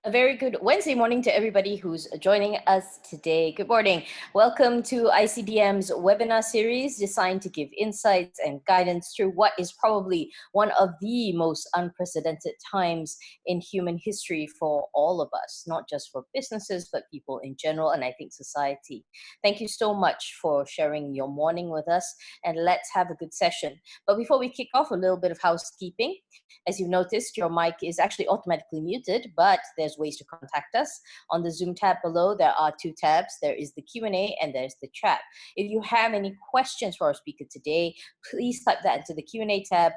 A very good Wednesday morning to everybody who's joining us today. Good morning. Welcome to ICDM's webinar series designed to give insights and guidance through what is probably one of the most unprecedented times in human history for all of us, not just for businesses, but people in general, and I think society. Thank you so much for sharing your morning with us, and let's have a good session. But before we kick off, a little bit of housekeeping. As you've noticed, your mic is actually automatically muted, but there's ways to contact us. On the Zoom tab below, there are two tabs. There is the Q&A and there's the chat. If you have any questions for our speaker today, please type that into the Q&A tab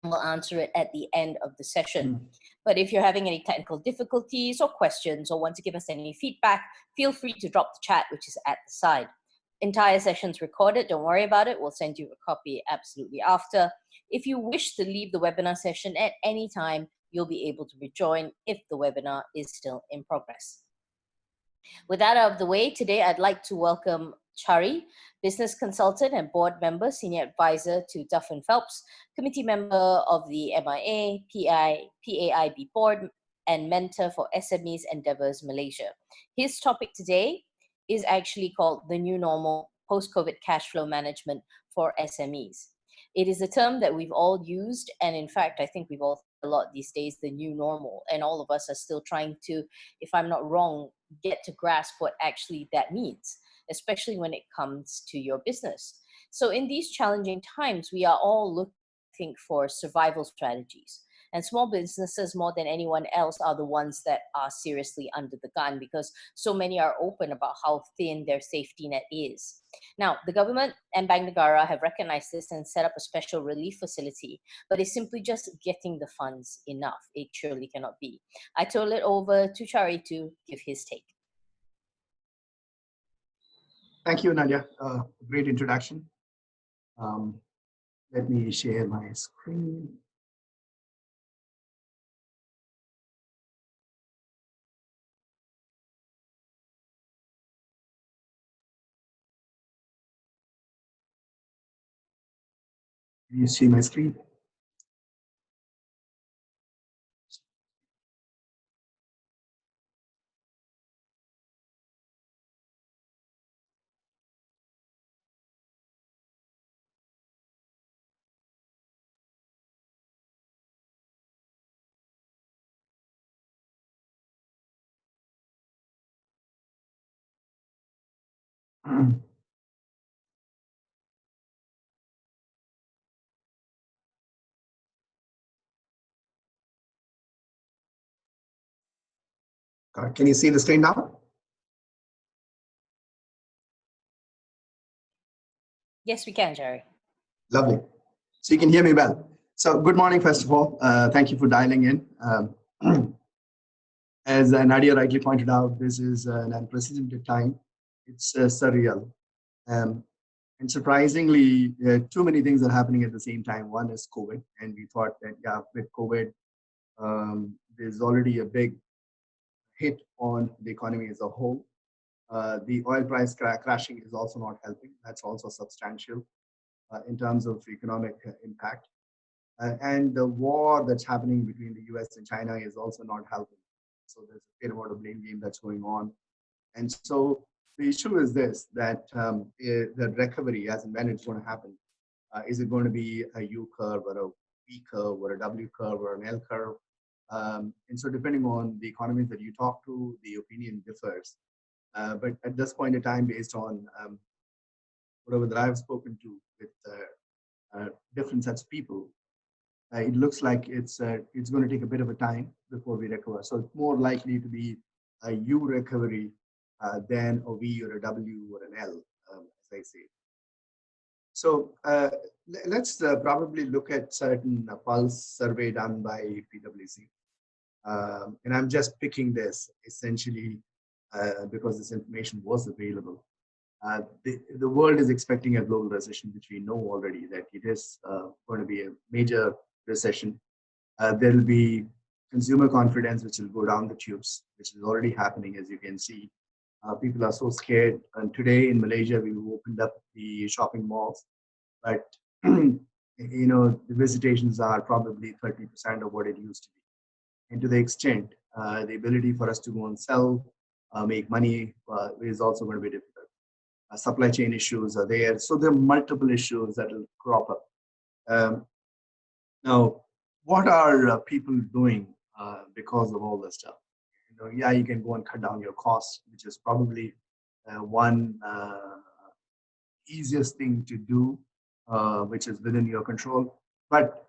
and we'll answer it at the end of the session. But if you're having any technical difficulties or questions or want to give us any feedback, feel free to drop the chat, which is at the side. Entire session's recorded. Don't worry about it. We'll send you a copy absolutely after. If you wish to leave the webinar session at any time, you'll be able to rejoin if the webinar is still in progress. With that out of the way, today I'd like to welcome Chari, business consultant and board member, senior advisor to Duff & Phelps, committee member of the MIA, PAIB board, and mentor for SMEs Endeavours Malaysia. His topic today is actually called the new normal post-COVID cash flow management for SMEs. It is a term that we've all used, and in fact, I think we've all a lot these days, the new normal, and all of us are still trying to, if I'm not wrong, get to grasp what actually that means, especially when it comes to your business. So in these challenging times, we are all looking for survival strategies. And small businesses, more than anyone else, are the ones that are seriously under the gun because so many are open about how thin their safety net is. Now, the government and Bank Negara have recognized this and set up a special relief facility, but it's simply just getting the funds enough. It surely cannot be. I turn it over to Chari to give his take. Thank you, Nadia. Great introduction. Let me share my screen. You see my screen? Can you see the screen now? Yes, we can, Jerry. Lovely. So you can hear me well. So good morning, first of all. Thank you for dialing in. As Nadia rightly pointed out, this is an unprecedented time. It's surreal. And surprisingly, too many things are happening at the same time. One is COVID, and we thought that, yeah, with COVID, there's already a big hit on the economy as a whole. The oil price crashing is also not helping. That's also substantial in terms of economic impact. And the war that's happening between the US and China is also not helping. So there's a fair amount of blame game that's going on. And so the issue is this, that the recovery, as and when it's going to happen, is it going to be a U curve or a V curve or a W curve or an L curve? And so depending on the economies that you talk to, the opinion differs. But at this point in time, based on whatever that I've spoken to with different sets of people, it looks like it's going to take a bit of a time before we recover. So it's more likely to be a U recovery than a V or a W or an L, as I say. So let's probably look at certain pulse survey done by PwC. And I'm just picking this essentially because this information was available. The world is expecting a global recession, which we know already that it is going to be a major recession. There will be consumer confidence, which will go down the tubes, which is already happening, as you can see. People are so scared. And today in Malaysia, we opened up the shopping malls, but the visitations are probably 30% of what it used to be. And to the extent the ability for us to go and sell, make money is also going to be difficult. Supply chain issues are there. So there are multiple issues that will crop up. Now, what are people doing because of all this stuff? Yeah, you can go and cut down your costs, which is probably one easiest thing to do, which is within your control. But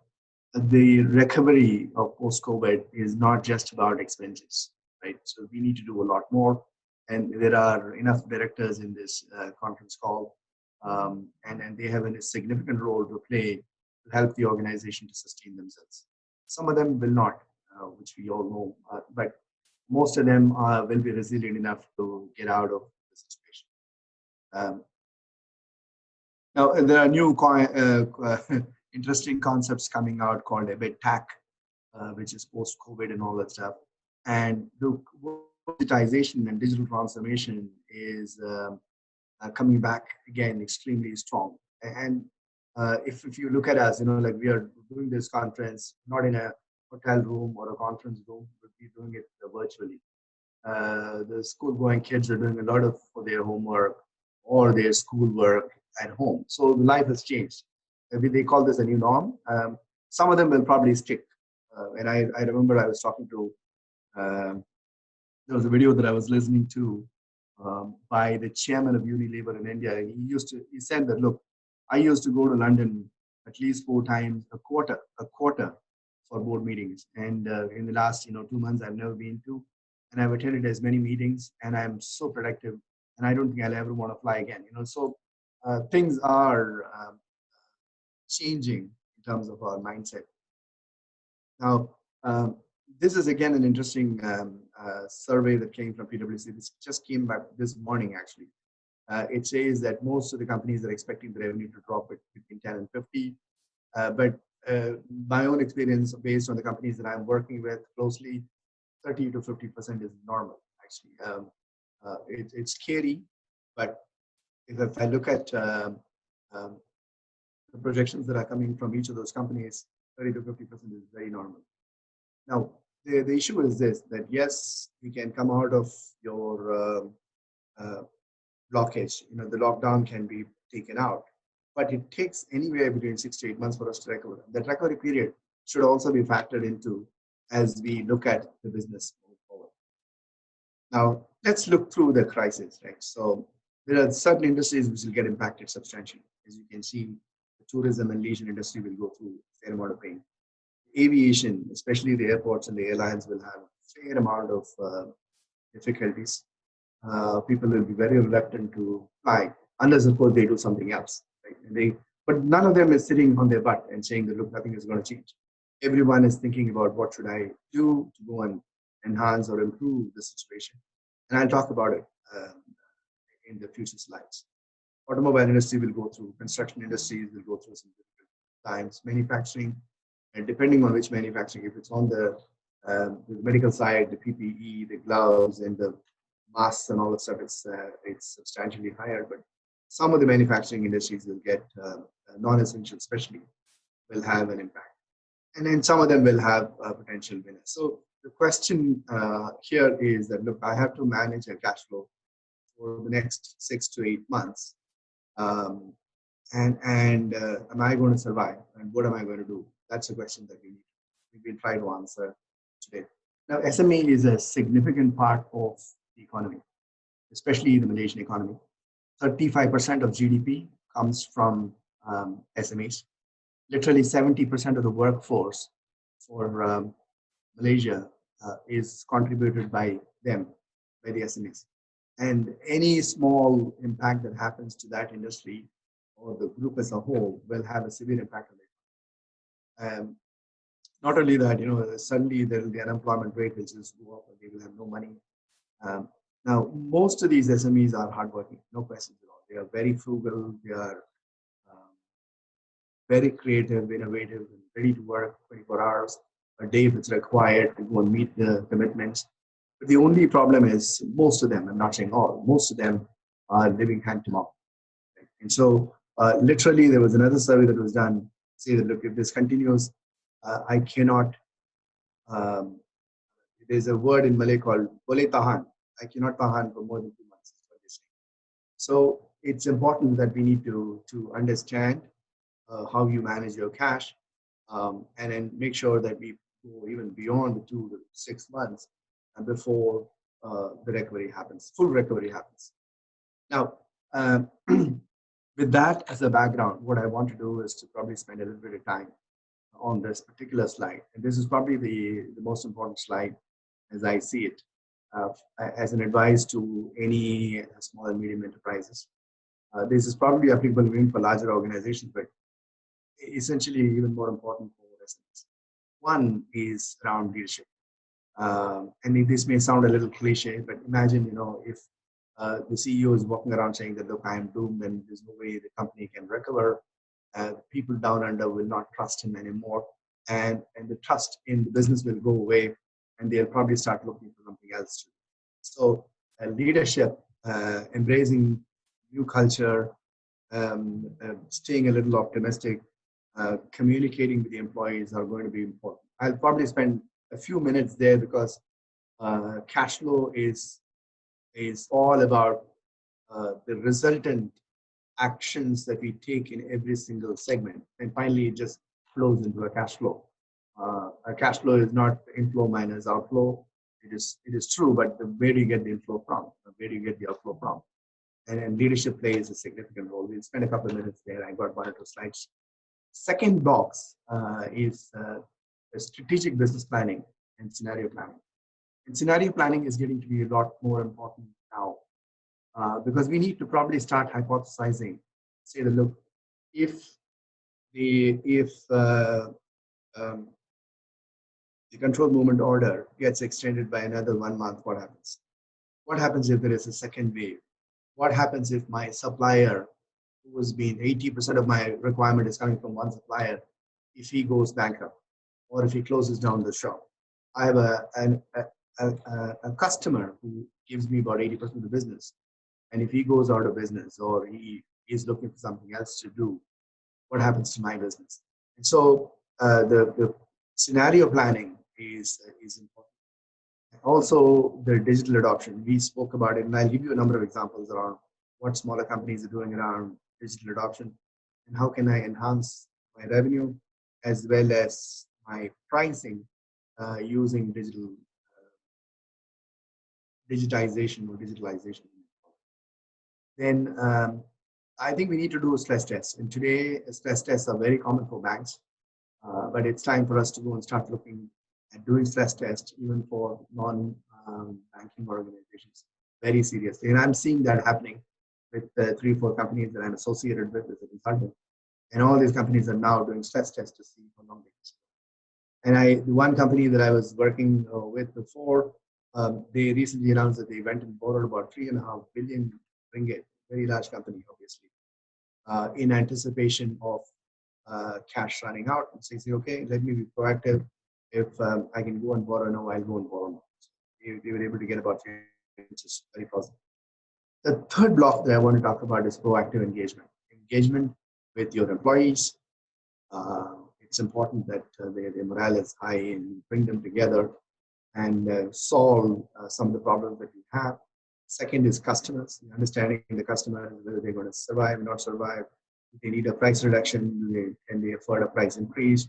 the recovery of post-COVID is not just about expenses, right? So we need to do a lot more. And there are enough directors in this conference call, and they have a significant role to play to help the organization to sustain themselves. Some of them will not, which we all know, but most of them will be resilient enough to get out of the situation. Now, there are new interesting concepts coming out called embarked, which is post-COVID and all that stuff. And the digitization and digital transformation is coming back again extremely strong. And if you look at us, like we are doing this conference not in a hotel room or a conference room, but we're doing it virtually. The school-going kids are doing a lot of their homework or their schoolwork at home. So life has changed. Maybe they call this a new norm. Some of them will probably stick. And I remember I was talking to, there was a video that I was listening to by the chairman of Unilever in India. And he said that, look, I used to go to London at least 4 times a quarter for board meetings. And in the last 2 months, I've never been to. And I've attended as many meetings, and I'm so productive. And I don't think I'll ever want to fly again. So things are changing in terms of our mindset. Now, this is again an interesting survey that came from PwC. This just came back this morning, actually. It says that most of the companies are expecting the revenue to drop between 10 and 50. But my own experience, based on the companies that I'm working with closely, 30 to 50% is normal, actually. It's scary, but if I look at the projections that are coming from each of those companies, 30 to 50% is very normal. Now, the issue is this, that yes, you can come out of your blockage. The lockdown can be taken out, but it takes anywhere between 6 to 8 months for us to recover. That recovery period should also be factored into as we look at the business moving forward. Now, let's look through the crisis, right? So there are certain industries which will get impacted substantially. As you can see, the tourism and leisure industry will go through a fair amount of pain. Aviation, especially the airports and the airlines, will have a fair amount of difficulties. People will be very reluctant to fly, unless, of course, they do something else. Right? But none of them is sitting on their butt and saying that, look, nothing is going to change. Everyone is thinking about what should I do to go and enhance or improve the situation. And I'll talk about it in the future slides. Automobile industry will go through, construction industries will go through some difficult times, manufacturing, and depending on which manufacturing, if it's on the medical side, the PPE, the gloves, and the masks and all that stuff, it's substantially higher. But some of the manufacturing industries will get non-essential, especially, will have an impact. And then some of them will have potential winners. So the question here is that, look, I have to manage a cash flow for the next 6 to 8 months. And am I going to survive? And what am I going to do? That's a question that we will try to answer today. Now, SME is a significant part of the economy, especially the Malaysian economy. 35% of GDP comes from SMEs. Literally 70% of the workforce for Malaysia is contributed by them, by the SMEs. And any small impact that happens to that industry or the group as a whole will have a severe impact on it. Not only that, suddenly there will be unemployment rate will just go up and they will have no money. Now, most of these SMEs are hardworking, no questions at all. They are very frugal, they are very creative, innovative, and ready to work 24 hours a day if it's required to go and meet the commitments. But the only problem is most of them, I'm not saying all, most of them are living hand to mouth. Right? And so literally there was another survey that was done, say that, look, if this continues, I cannot, there's a word in Malay called boleh tahan. I cannot tahan for more than 2 months, is what they say. So it's important that we need to understand how you manage your cash, and then make sure that we go even beyond the 2 to 6 months before the recovery happens, full recovery happens. Now, with that as a background, what I want to do is to probably spend a little bit of time on this particular slide. And this is probably the most important slide as I see it, as an advice to any small and medium enterprises. This is probably applicable even for larger organizations, but essentially even more important for SMEs. One is around leadership. And this may sound a little cliche, but imagine, if the CEO is walking around saying that, look, I am doomed and there's no way the company can recover. People down under will not trust him anymore. And the trust in the business will go away, and they'll probably start looking for something else. So leadership, embracing new culture, staying a little optimistic, communicating with the employees are going to be important. I'll probably spend a few minutes there because cash flow is all about the resultant actions that we take in every single segment, and finally it just flows into a cash flow. A cash flow is not inflow minus outflow. It is true, but where do you get the inflow from? Where do you get the outflow from? And leadership plays a significant role. We'll spend a couple of minutes there. I got 1 or 2 slides. Second box is strategic business planning and scenario planning. And scenario planning is getting to be a lot more important now, because we need to probably start hypothesizing. Say that, look, if the control movement order gets extended by another 1 month, what happens? What happens if there is a second wave? What happens if my supplier, who has been 80% of my requirement is coming from one supplier, if he goes bankrupt or if he closes down the shop? I have a customer who gives me about 80% of the business, and if he goes out of business or he is looking for something else to do, what happens to my business? And so the scenario planning is important. Also, the digital adoption. We spoke about it, and I'll give you a number of examples around what smaller companies are doing around digital adoption and how can I enhance my revenue as well as my pricing using digitization or digitalization. Then I think we need to do stress tests. And today, stress tests are very common for banks, but it's time for us to go and start looking at doing stress tests even for non-banking organizations very seriously. And I'm seeing that happening with 3 or 4 companies that I'm associated with as a consultant. And all these companies are now doing stress tests to see how long they can survive. And the one company that I was working with before, they recently announced that they went and borrowed about 3.5 billion ringgit, very large company, obviously, in anticipation of cash running out. And saying, okay, let me be proactive. If I can go and borrow now, I'll go and borrow now. So they were able to get about 3, which is very positive. The third block that I want to talk about is proactive engagement. Engagement with your employees. It's important that their morale is high and bring them together and solve some of the problems that we have. Second is customers, understanding the customers, whether they're going to survive or not survive. If they need a price reduction, can they afford a price increase?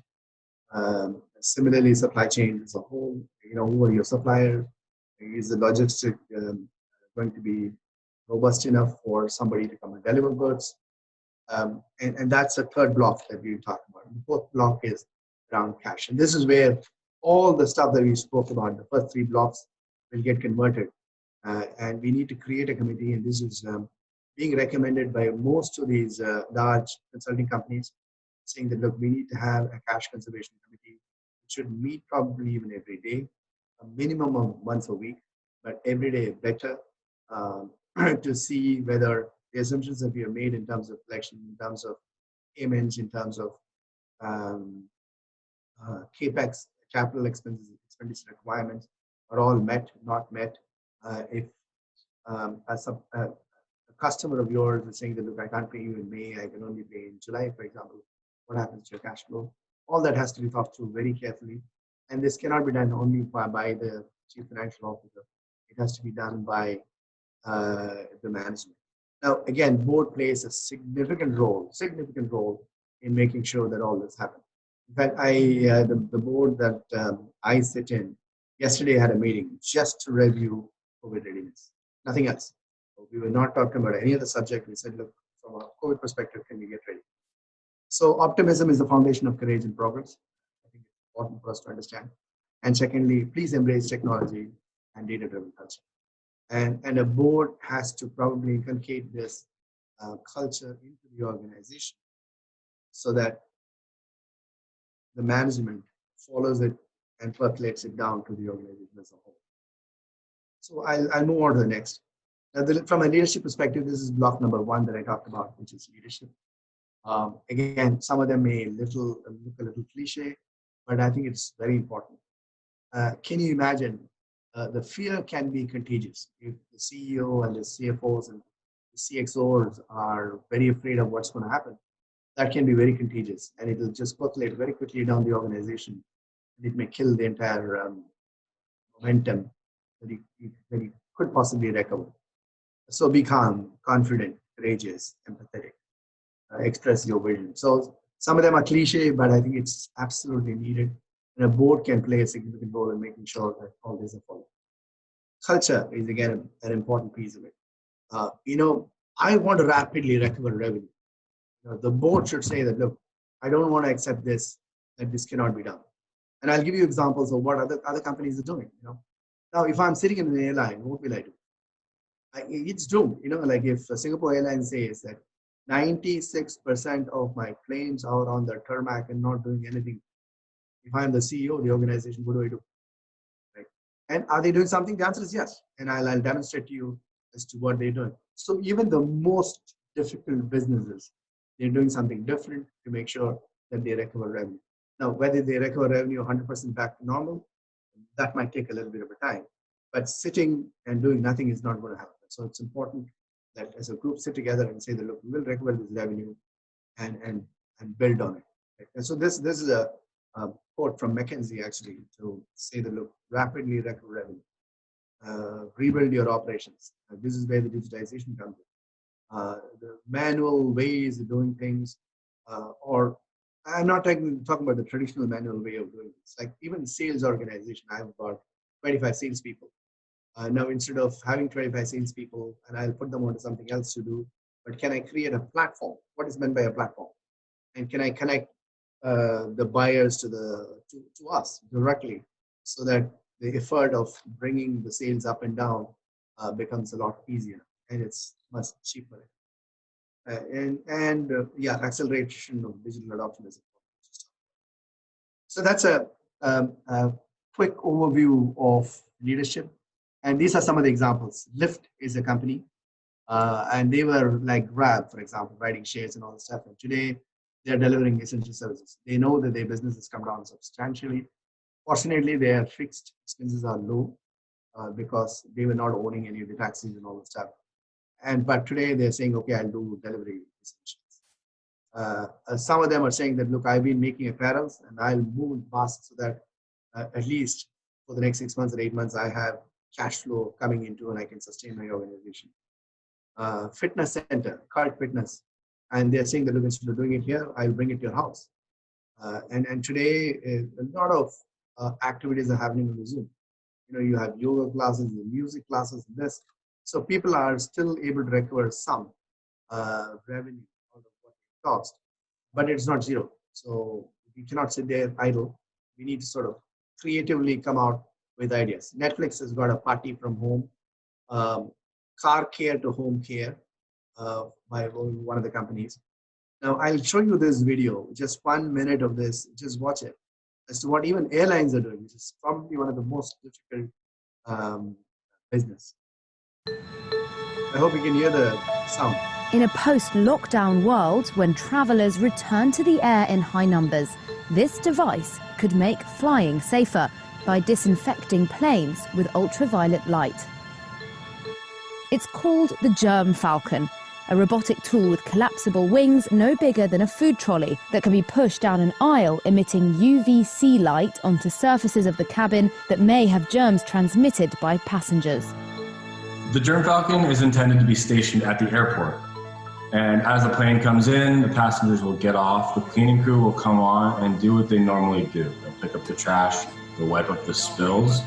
Similarly, supply chain as a whole, who are your suppliers? Is the logistic going to be robust enough for somebody to come and deliver goods? And that's the third block that we talked about. The fourth block is around cash. And this is where all the stuff that we spoke about, the first 3 blocks, will get converted. And we need to create a committee, and this is being recommended by most of these large consulting companies, saying that, look, we need to have a cash conservation committee. It should meet probably even every day, a minimum of once a week, but every day better, to see whether the assumptions that we have made in terms of collection, in terms of payments, in terms of capex, capital expenditure requirements, are all met, not met. If a customer of yours is saying that, look, I can't pay you in May, I can only pay in July, for example, what happens to your cash flow? All that has to be thought through very carefully. And this cannot be done only by the chief financial officer. It has to be done by the management. Now, again, board plays a significant role in making sure that all this happens. In fact, the board that I sit in yesterday had a meeting just to review COVID readiness, nothing else. We were not talking about any other subject. We said, look, from a COVID perspective, can we get ready? So optimism is the foundation of courage and progress. I think it's important for us to understand. And secondly, please embrace technology and data-driven culture. And a board has to probably inculcate this culture into the organization so that the management follows it and percolates it down to the organization as a whole. So I'll move on to the next. Now, from a leadership perspective, this is block number 1 that I talked about, which is leadership. Again, some of them may look a little cliche, but I think it's very important. Can you imagine? The fear can be contagious. If the CEO and the CFOs and the CXOs are very afraid of what's going to happen, that can be very contagious, and it will just percolate very quickly down the organization. And it may kill the entire momentum that you could possibly recover. So be calm, confident, courageous, empathetic. Express your vision. So some of them are cliche, but I think it's absolutely needed. And a board can play a significant role in making sure that all these are followed. Culture is, again, an important piece of it. I want to rapidly recover revenue. The board should say that, look, I don't want to accept this, that this cannot be done. And I'll give you examples of what other companies are doing. Now, if I'm sitting in an airline, what will I do? It's doomed. Like if Singapore Airlines says that 96% of my planes are on the tarmac and not doing anything. If I'm the CEO of the organization, what do I do? Right? And are they doing something? The answer is yes. And I'll demonstrate to you as to what they're doing. So even the most difficult businesses, they're doing something different to make sure that they recover revenue. Now, whether they recover revenue 100% back to normal, that might take a little bit of a time. But sitting and doing nothing is not going to happen. So it's important that as a group sit together and say that, look, we will recover this revenue and build on it. Right? And so this is a quote from McKinsey actually to say that, look, rapidly recover revenue, rebuild your operations. This is where the digitization comes in. The manual ways of doing things, or I'm not talking about the traditional manual way of doing this. Like even sales organization, I have about 25 salespeople. Now, instead of having 25 salespeople, and I'll put them onto something else to do, but can I create a platform? What is meant by a platform? And can I connect the buyers to us directly so that the effort of bringing the sales up and down becomes a lot easier and it's much cheaper. Acceleration of digital adoption is important. So that's a quick overview of leadership. And these are some of the examples. Lyft is a company, and they were like Grab, for example, riding shares and all this stuff. And today, they're delivering essential services. They know that their business has come down substantially. Fortunately, their fixed expenses are low because they were not owning any of the taxis and all this stuff. But today, they're saying, okay, I'll do delivery essentials. Some of them are saying that, look, I've been making apparels, and I'll move fast so that at least for the next 6 months or 8 months, I have cash flow coming into and I can sustain my organization. Fitness center, Cult Fitness. And they're saying that, look, instead of doing it here, I'll bring it to your house. And today, a lot of activities are happening on the Zoom. You have yoga classes, music classes, this. So people are still able to recover some revenue out of what it cost, but it's not zero. So we cannot sit there idle. We need to sort of creatively come out with ideas. Netflix has got a party from home, car care to home care by one of the companies. Now, I'll show you this video, just 1 minute of this, just watch it, as to what even airlines are doing, which is probably one of the most difficult business. I hope you can hear the sound. In a post-lockdown world, when travelers return to the air in high numbers, this device could make flying safer by disinfecting planes with ultraviolet light. It's called the Germ Falcon. a robotic tool with collapsible wings no bigger than a food trolley that can be pushed down an aisle, emitting UVC light onto surfaces of the cabin that may have germs transmitted by passengers. The Germ Falcon is intended to be stationed at the airport. And as the plane comes in, the passengers will get off, the cleaning crew will come on and do what they normally do. They'll pick up the trash, they'll wipe up the spills,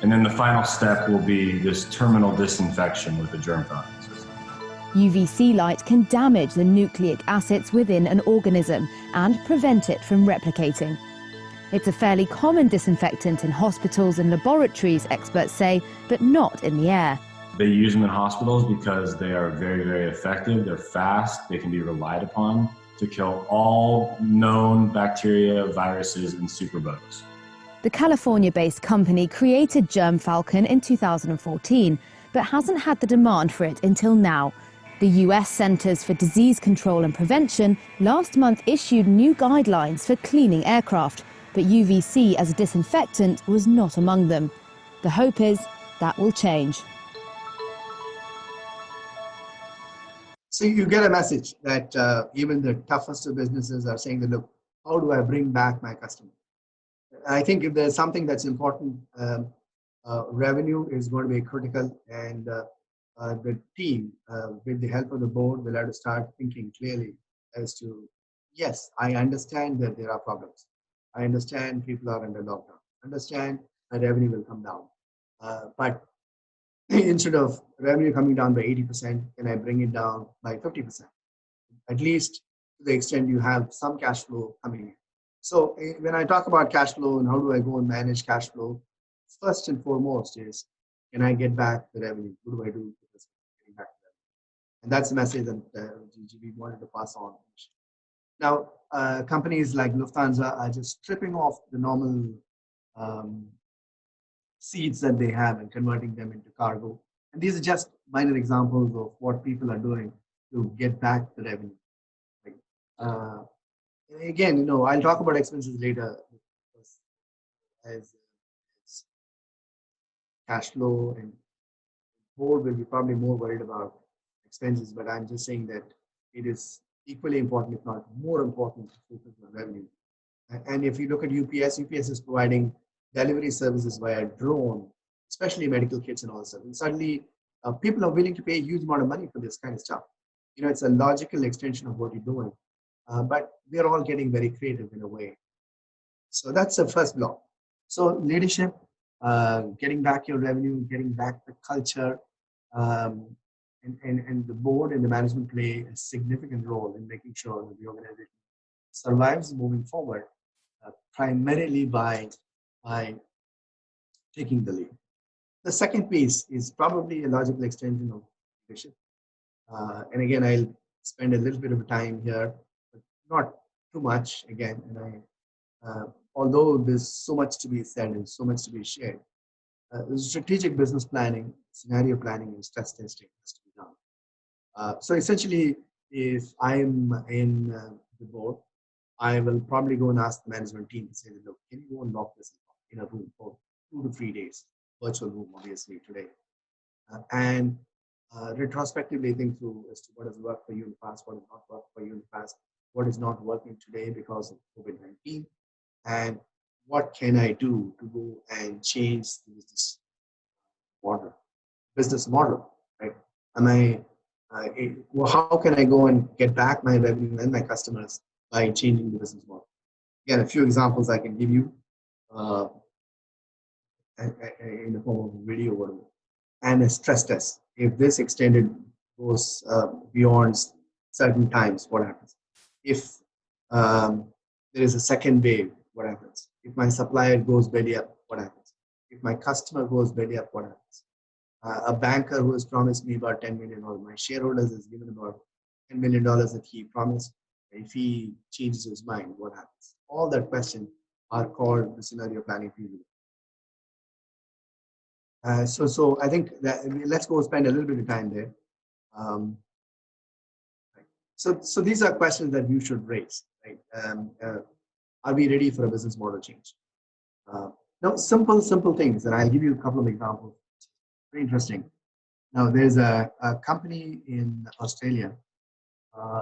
and then the final step will be this terminal disinfection with the Germ Falcon system. UVC light can damage the nucleic acids within an organism and prevent it from replicating. It's a fairly common disinfectant in hospitals and laboratories, experts say, but not in the air. They use them in hospitals because they are very, very effective. They're fast. They can be relied upon to kill all known bacteria, viruses, and superbugs. The California-based company created Germ Falcon in 2014, but hasn't had the demand for it until now. The US Centers for Disease Control and Prevention last month issued new guidelines for cleaning aircraft, but UVC as a disinfectant was not among them. The hope is that will change. So you get a message that even the toughest of businesses are saying that, look, how do I bring back my customer? I think if there's something that's important, revenue is going to be critical, and the team, with the help of the board, will have to start thinking clearly as to, yes, I understand that there are problems. I understand people are under lockdown. I understand that revenue will come down. But instead of revenue coming down by 80%, can I bring it down by 50%? At least to the extent you have some cash flow coming in. So when I talk about cash flow and how do I go and manage cash flow, first and foremost is, can I get back the revenue? What do I do with this getting back the revenue? And that's the message that we wanted to pass on. Now, companies like Lufthansa are just stripping off the normal seats that they have and converting them into cargo. And these are just minor examples of what people are doing to get back the revenue. Again, I'll talk about expenses later, because as cash flow and board will be probably more worried about expenses, but I'm just saying that it is equally important, if not more important, to focus on revenue. And if you look at UPS is providing delivery services via drone, especially medical kits and all that stuff. And suddenly, people are willing to pay a huge amount of money for this kind of stuff. It's a logical extension of what you're doing, but we're all getting very creative in a way. So that's the first block. So leadership, getting back your revenue, getting back the culture, and the board and the management play a significant role in making sure that the organization survives moving forward, primarily by taking the lead. The second piece is probably a logical extension of leadership. And again, I'll spend a little bit of time here, but not too much again. And although there's so much to be said and so much to be shared, strategic business planning, scenario planning, and stress testing has to be done. So essentially, if I'm in the board, I will probably go and ask the management team to say, look, can you go and lock this in a room for 2 to 3 days, virtual room, obviously, today, and retrospectively think through as to what has worked for you in the past, what has not worked for you in the past, what is not working today because of COVID-19, and what can I do to go and change this business model, right? How can I go and get back my revenue and my customers by changing the business model? Again, a few examples I can give you in the form of a video or whatever. And a stress test. If this extended goes beyond certain times, what happens? If there is a second wave, what happens? If my supplier goes belly up, what happens? If my customer goes belly up, what happens? A banker who has promised me about $10 million, or my shareholders has given about $10 million that he promised. If he changes his mind, what happens? All that questions are called the scenario planning period. So I think that let's go spend a little bit of time there. So these are questions that you should raise, right? Are we ready for a business model change? Now, simple things, and I'll give you a couple of examples. Very interesting. Now, there's a company in Australia.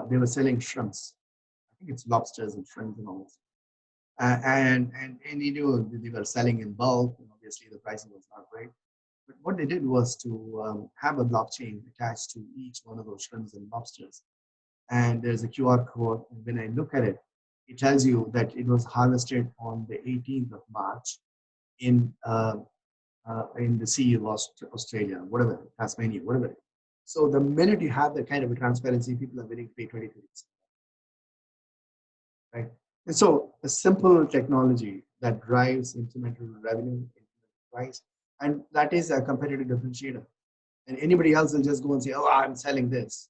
They were selling shrimps. I think it's lobsters and shrimps and all this. And you knew they were selling in bulk. And obviously, the pricing was not great. But what they did was to have a blockchain attached to each one of those shrimps and lobsters. And there's a QR code. And when I look at it, it tells you that it was harvested on the 18th of March in the sea of Australia, whatever, Tasmania, whatever. So the minute you have that kind of a transparency, people are willing to pay 20%. Right? And so a simple technology that drives incremental revenue, incremental price, and that is a competitive differentiator. And anybody else will just go and say, oh, I'm selling this.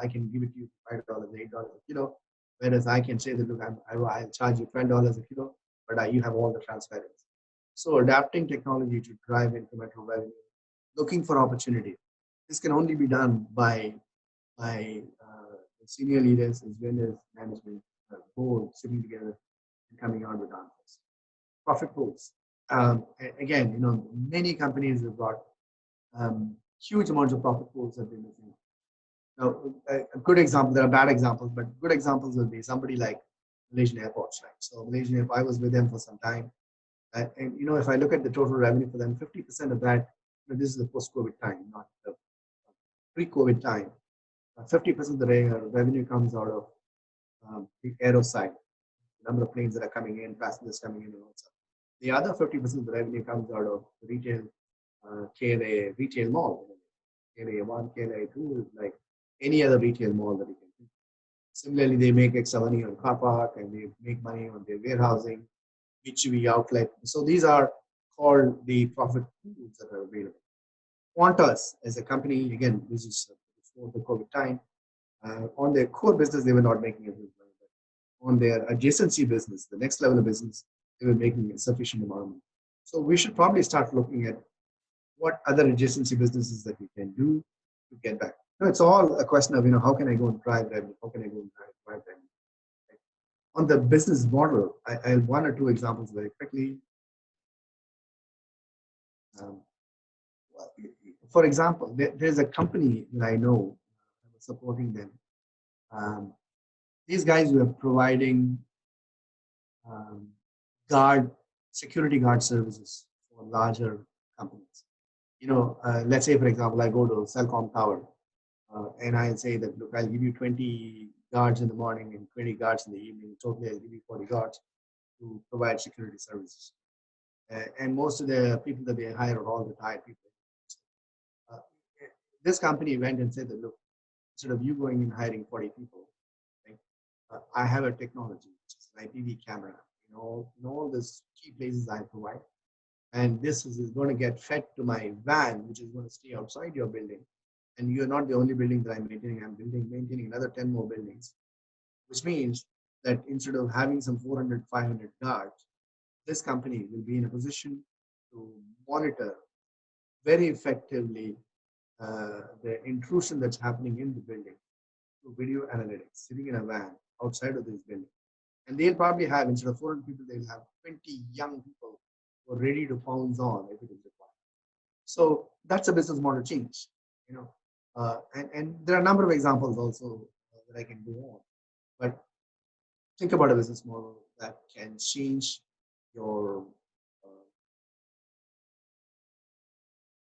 I can give it to you for $5, $8 a kilo. Whereas I can say that, look, I'll charge you $12 a kilo, but you have all the transparency. So adapting technology to drive incremental revenue, looking for opportunity. This can only be done by senior leaders as well as management board sitting together and coming out with answers. Profit pools. Again, many companies have got huge amounts of profit pools that they're missing. Now, a good example, there are bad examples, but good examples will be somebody like Malaysian Airports, right? So Malaysian Airports, I was with them for some time. And if I look at the total revenue for them, 50% of that, this is the post-COVID time, not the pre-COVID time. 50% of the revenue comes out of the aero side, the number of planes that are coming in, passengers coming in, and all that. The other 50% of the revenue comes out of the retail, KLA retail mall. KLA 1, KLA 2 is like any other retail mall that you can do. Similarly, they make extra money on car park and they make money on their warehousing, HEV outlet. So these are called the profit pools that are available. Qantas as a company, again, this is before the COVID time. On their core business, they were not making a huge money. But on their adjacency business, the next level of business, they were making a sufficient amount of money. So we should probably start looking at what other adjacency businesses that we can do to get back. It's all a question of, how can I go and drive revenue? How can I go and drive revenue? Right? On the business model, I have one or two examples very quickly. For example, there's a company that I know, I was supporting them. These guys were providing security guard services for larger companies. Let's say, for example, I go to Cellcom Tower and I say that, look, I'll give you 20 guards in the morning and 20 guards in the evening. Totally, I'll give you 40 guards to provide security services. And most of the people that they hire are all retired people. This company went and said that, look, instead of you going and hiring 40 people, right, I have a technology, which is an IPV camera, in all these key places I provide. And this is going to get fed to my van, which is going to stay outside your building. And you're not the only building that I'm maintaining. I'm maintaining another 10 more buildings, which means that instead of having some 400, 500 guards, this company will be in a position to monitor very effectively the intrusion that's happening in the building through video analytics, sitting in a van outside of this building. And they'll probably have, instead of 400 people, they'll have 20 young people who are ready to pounce on if it is required. So that's a business model change, and there are a number of examples also that I can go on. But think about a business model that can change your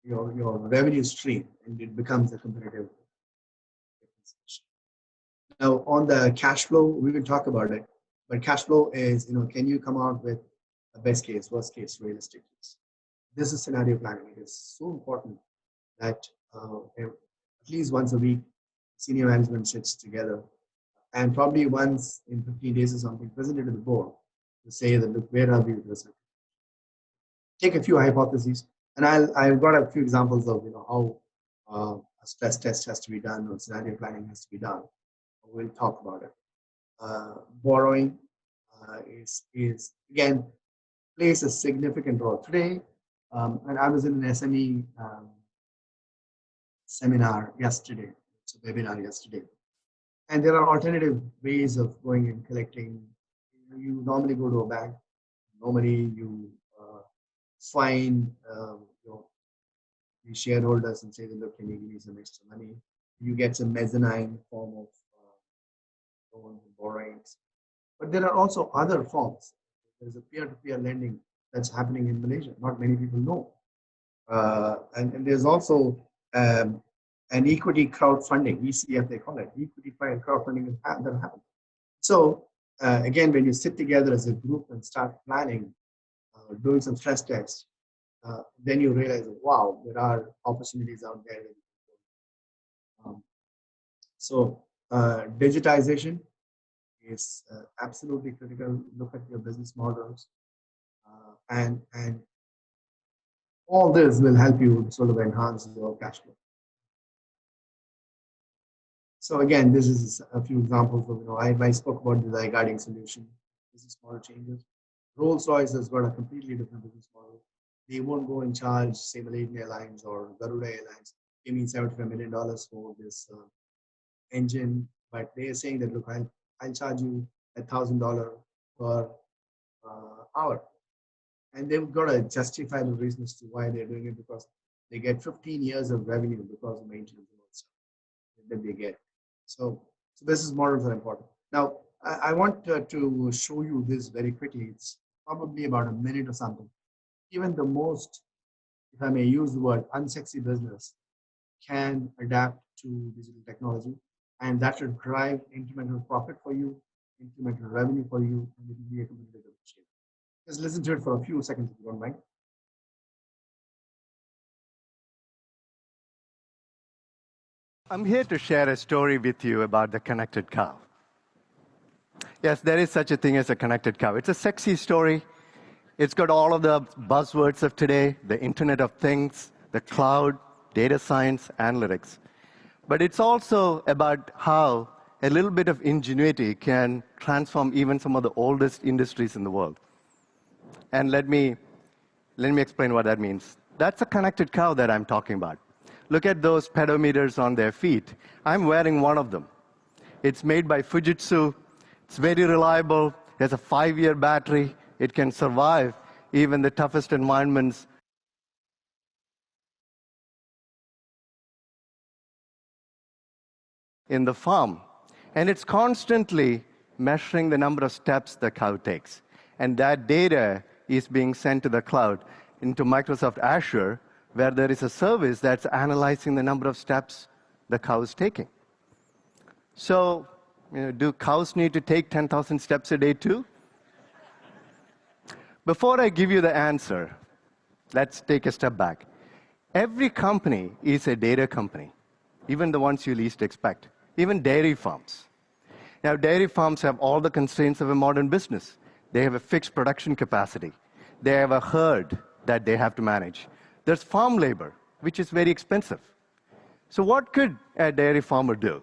revenue stream, and it becomes a competitive differentiation. Now, on the cash flow, we will talk about it. But cash flow is, can you come out with a best case, worst case, realistic case? This is scenario planning. It is so important that at least once a week, senior management sits together, and probably once in 15 days or something, present it to the board to say that, look, where are we with this? Take a few hypotheses, and I've got a few examples of how a stress test has to be done or scenario planning has to be done. We'll talk about it. Borrowing is again plays a significant role today. And I was in an SME seminar yesterday, it's a webinar yesterday, and there are alternative ways of going and collecting. You normally go to a bank, normally you find the shareholders and say, look, can you give me some extra money? You get some mezzanine form of loans and borrowings. But there are also other forms. There's a peer-to-peer lending that's happening in Malaysia. Not many people know. And there's also an equity crowdfunding, ECF they call it, equity crowdfunding that happens. So again, when you sit together as a group and start planning, doing some stress tests, then you realize, wow, there are opportunities out there. So digitization is absolutely critical. Look at your business models, and all this will help you sort of enhance your cash flow. So again, this is a few examples of, I spoke about the guiding solution, business model changes. Rolls-Royce has got a completely different business model. They won't go and charge, say, Malaysian Airlines or Garuda Airlines, give me $75 million for this engine, but they are saying that, look, I'll charge you $1,000 per hour. And they've got to justify the reasons to why they're doing it, because they get 15 years of revenue because of maintenance and all stuff that they get. So business models are important. Now, I want to show you this very quickly. It's probably about a minute or something. Even the most, if I may use the word, unsexy business can adapt to digital technology, and that should drive incremental profit for you, incremental revenue for you, and it will be a competitive differentiator. Just listen to it for a few seconds if you don't mind. I'm here to share a story with you about the connected cow. Yes, there is such a thing as a connected cow. It's a sexy story. It's got all of the buzzwords of today, the Internet of Things, the cloud, data science, analytics. But it's also about how a little bit of ingenuity can transform even some of the oldest industries in the world. And let me explain what that means. That's a connected cow that I'm talking about. Look at those pedometers on their feet. I'm wearing one of them. It's made by Fujitsu. It's very reliable. It has a 5-year battery. It can survive even the toughest environments. In the farm. And it's constantly measuring the number of steps the cow takes. And that data is being sent to the cloud, into Microsoft Azure, where there is a service that's analyzing the number of steps the cow is taking. So, do cows need to take 10,000 steps a day too? Before I give you the answer, let's take a step back. Every company is a data company, even the ones you least expect, even dairy farms. Now, dairy farms have all the constraints of a modern business. They have a fixed production capacity. They have a herd that they have to manage. There's farm labor, which is very expensive. So what could a dairy farmer do?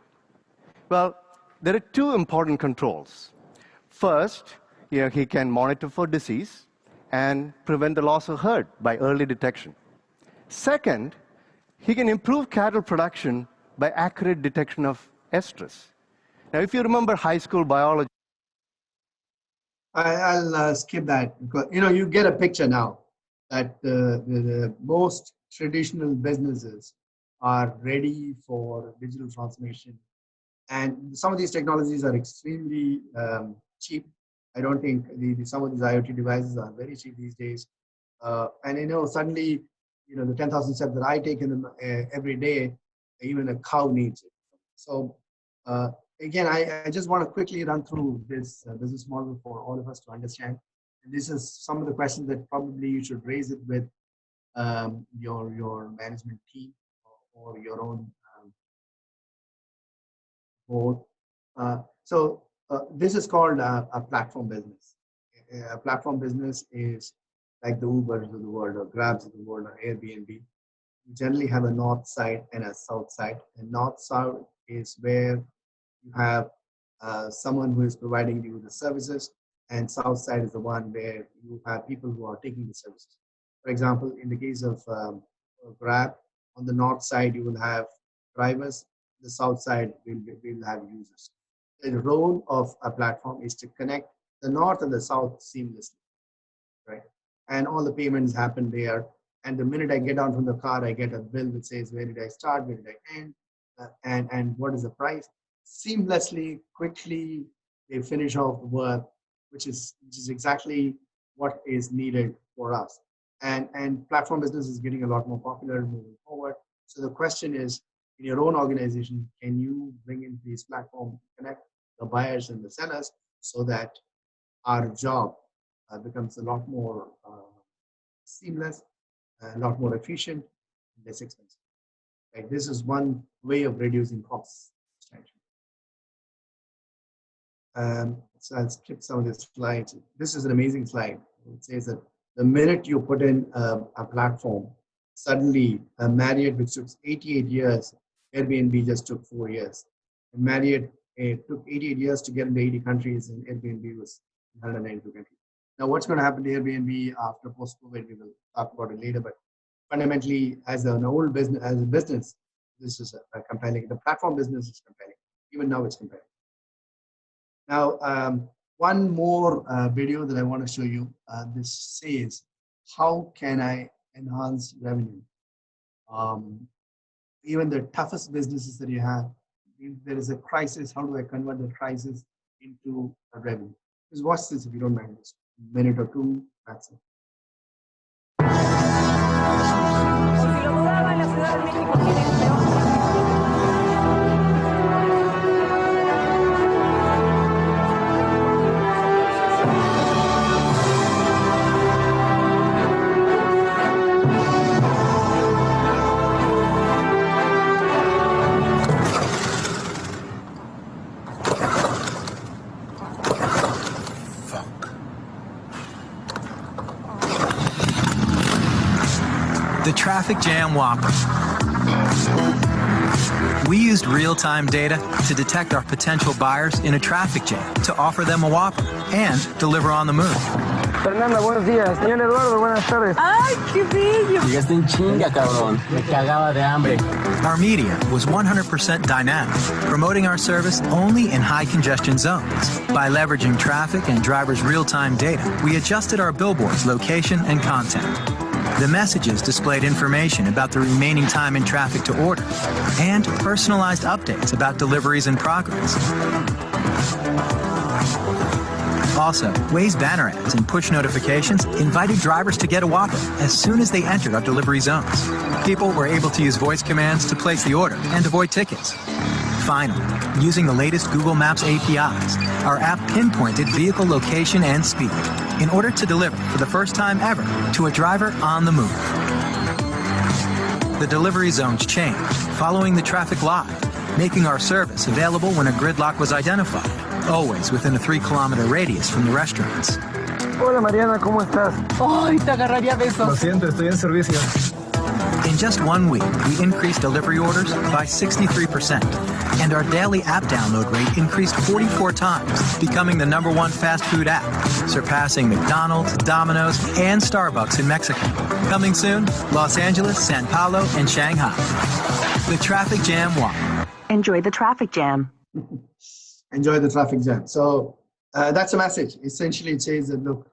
Well, there are two important controls. First, he can monitor for disease and prevent the loss of herd by early detection. Second, he can improve cattle production by accurate detection of estrus. Now, if you remember high school biology, I'll skip that because you get a picture now that the most traditional businesses are ready for digital transformation, and some of these technologies are extremely cheap. I don't think some of these IoT devices are very cheap these days, and suddenly the 10,000 steps that I take in them every day, even a cow needs it. So again, I just want to quickly run through this business model for all of us to understand. And this is some of the questions that probably you should raise it with your management team or your own board. So this is called a platform business. A platform business is like the Ubers of the world, or Grabs of the world, or Airbnb. You generally have a north side and a south side. And north-south is where you have someone who is providing you the services, and south side is the one where you have people who are taking the services. For example, in the case of Grab, on the north side you will have drivers, the south side will have users. The role of a platform is to connect the north and the south seamlessly, right? And all the payments happen there. And the minute I get down from the car, I get a bill which says, where did I start, where did I end, and what is the price. Seamlessly, quickly, they finish off work, which is exactly what is needed for us. And platform business is getting a lot more popular moving forward. So the question is, in your own organization, can you bring in these platforms, connect the buyers and the sellers so that our job becomes a lot more seamless, a lot more efficient, less expensive. Right? This is one way of reducing costs. So I'll skip some of the slides. This is an amazing slide. It says that the minute you put in a platform, suddenly Marriott, which took 88 years, Airbnb just took 4 years. And Marriott, it took 88 years to get into 80 countries, and Airbnb was 192 countries. Now, what's going to happen to Airbnb after post-COVID? We will talk about it later. But fundamentally, as an old business, this is a compelling. The platform business is compelling. Even now, it's compelling. Now, one more video that I want to show you. This says, how can I enhance revenue? Even the toughest businesses that you have, if there is a crisis, how do I convert the crisis into a revenue? Just watch this if you don't mind. Just a minute or two, that's it. The traffic jam Whopper. We used real-time data to detect our potential buyers in a traffic jam to offer them a Whopper and deliver on the move. Fernanda, buenos días. Señor Eduardo, buenas tardes. ¡Ay, qué bello! Llegaste en chinga, cabrón. Me cagaba de hambre. Our media was 100% dynamic, promoting our service only in high congestion zones. By leveraging traffic and drivers' real-time data, we adjusted our billboards' location and content. The messages displayed information about the remaining time in traffic to order and personalized updates about deliveries in progress. Also, Waze banner ads and push notifications invited drivers to get a Whopper as soon as they entered our delivery zones. People were able to use voice commands to place the order and avoid tickets. Finally, using the latest Google Maps APIs, our app pinpointed vehicle location and speed in order to deliver for the first time ever to a driver on the move. The delivery zones changed following the traffic live, making our service available when a gridlock was identified, always within a 3-kilometer radius from the restaurants. Hola Mariana, ¿cómo estás? Ay, te agarraría besos. Lo siento, estoy en servicio. In just 1 week, we increased delivery orders by 63%, and our daily app download rate increased 44 times, becoming the #1 fast food app, surpassing McDonald's, Domino's, and Starbucks in Mexico. Coming soon, Los Angeles, San Paulo, and Shanghai. The Traffic Jam Whopper. Enjoy the traffic jam. Enjoy the traffic jam. So that's a message. Essentially, it says that, look,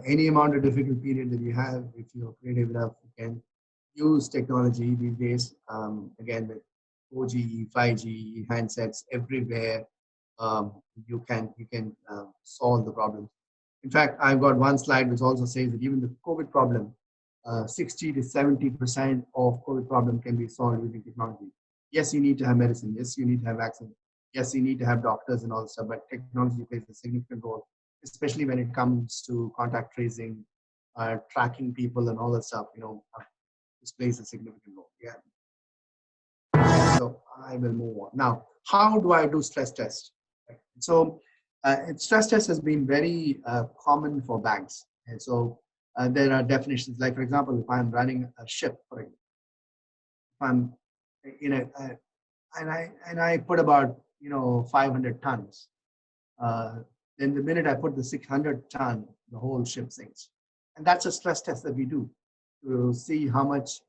any amount of difficult period that you have, if you're creative enough, you can use technology these days. Again, with 4G, 5G, handsets everywhere, you can solve the problems. In fact, I've got one slide which also says that even the COVID problem, 60 to 70% of COVID problem can be solved using technology. Yes, you need to have medicine. Yes, you need to have vaccine. Yes, you need to have doctors and all that stuff, but technology plays a significant role, especially when it comes to contact tracing, tracking people and all that stuff, this plays a significant role. Yeah. So I will move on. Now, how do I do stress test? So stress test has been very common for banks. And so there are definitions, like for example, if I'm running a ship, for example, if I'm and I put about 500 tons, then the minute I put the 600 ton, the whole ship sinks. And that's a stress test that we do to see how much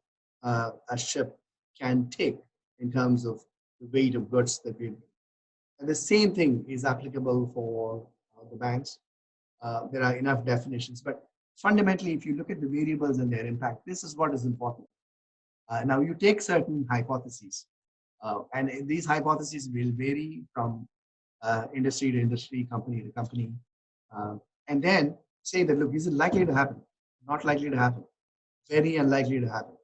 a ship can take in terms of the weight of goods that we do. And the same thing is applicable for the banks. There are enough definitions, but fundamentally, if you look at the variables and their impact, this is what is important. Now you take certain hypotheses, and these hypotheses will vary from industry to industry, company to company, and then say that, look, is it likely to happen? Not likely to happen. Very unlikely to happen.